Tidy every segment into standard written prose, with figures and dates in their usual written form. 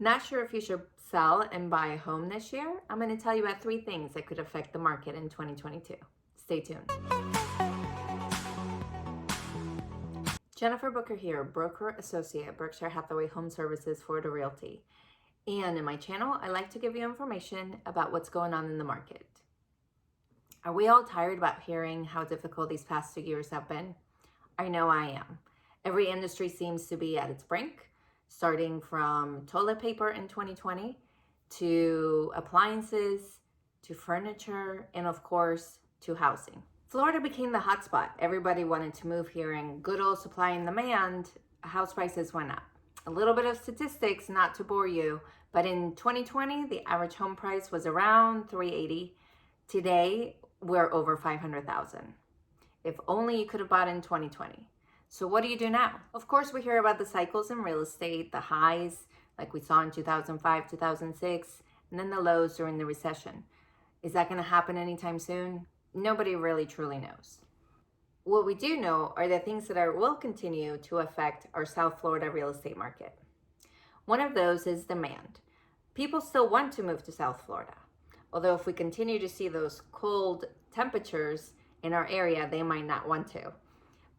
Not sure if you should sell and buy a home this year? I'm going to tell you about 3 things that could affect the market in 2022. Stay tuned. Jennifer Booker here, broker associate at Berkshire Hathaway Home Services Florida Realty. And in my channel, I like to give you information about what's going on in the market. Are we all tired about hearing how difficult these past 2 years have been? I know I am. Every industry seems to be at its brink, starting from toilet paper in 2020 to appliances, to furniture, and of course, to housing. Florida became the hotspot. Everybody wanted to move here, and good old supply and demand, house prices went up. A little bit of statistics, not to bore you, but in 2020, the average home price was around $380,000. Today, we're over $500,000. If only you could have bought in 2020. So what do you do now? Of course, we hear about the cycles in real estate, the highs like we saw in 2005, 2006, and then the lows during the recession. Is that going to happen anytime soon? Nobody really truly knows. What we do know are the things that will continue to affect our South Florida real estate market. One of those is demand. People still want to move to South Florida. Although if we continue to see those cold temperatures in our area, they might not want to.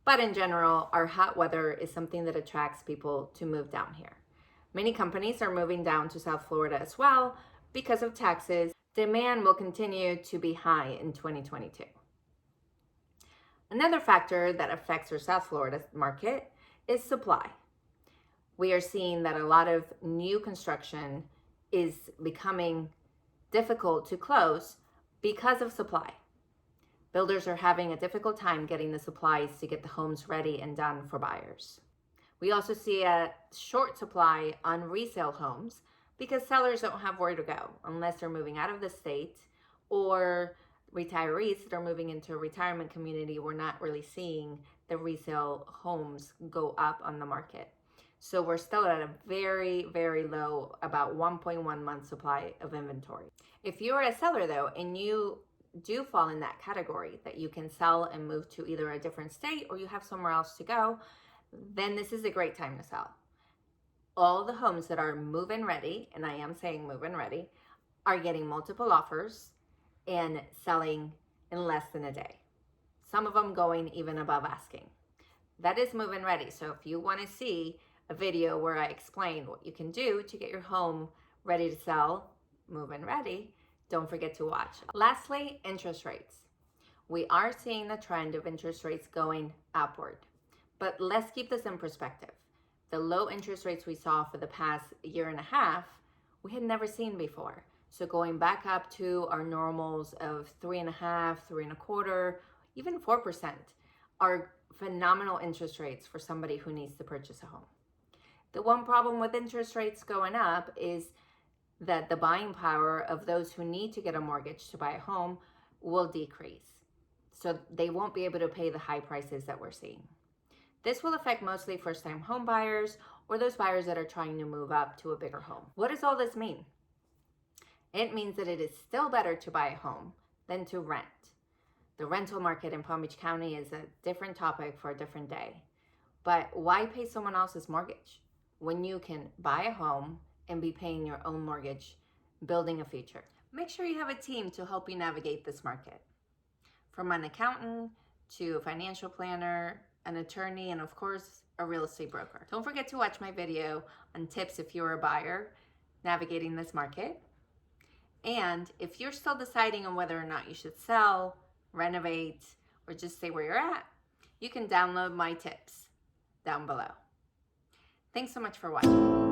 But in general, our hot weather is something that attracts people to move down here. Many companies are moving down to South Florida as well because of taxes. Demand will continue to be high in 2022. Another factor that affects our South Florida market is supply. We are seeing that a lot of new construction is becoming difficult to close because of supply. Builders are having a difficult time getting the supplies to get the homes ready and done for buyers. We also see a short supply on resale homes because sellers don't have where to go unless they're moving out of the state, or retirees that are moving into a retirement community. We're not really seeing the resale homes go up on the market. So we're still at a very, very low, about 1.1 month supply of inventory. If you are a seller though, and you do fall in that category that you can sell and move to either a different state or you have somewhere else to go, then this is a great time to sell. All the homes that are move-in ready, and I am saying move-in ready, are getting multiple offers and selling in less than a day. Some of them going even above asking. That is move-in ready. So if you want to see a video where I explain what you can do to get your home ready to sell, move-in ready, don't forget to watch. Lastly, interest rates. We are seeing the trend of interest rates going upward, but let's keep this in perspective. The low interest rates we saw for the past year and a half, we had never seen before. So going back up to our normals of 3.5%, 3.25%, even 4% are phenomenal interest rates for somebody who needs to purchase a home. The one problem with interest rates going up is that the buying power of those who need to get a mortgage to buy a home will decrease. So they won't be able to pay the high prices that we're seeing. This will affect mostly first-time home buyers or those buyers that are trying to move up to a bigger home. What does all this mean? It means that it is still better to buy a home than to rent. The rental market in Palm Beach County is a different topic for a different day. But why pay someone else's mortgage when you can buy a home and be paying your own mortgage, building a future? Make sure you have a team to help you navigate this market. From an accountant to a financial planner, an attorney, and of course, a real estate broker. Don't forget to watch my video on tips if you're a buyer navigating this market. And if you're still deciding on whether or not you should sell, renovate, or just stay where you're at, you can download my tips down below. Thanks so much for watching.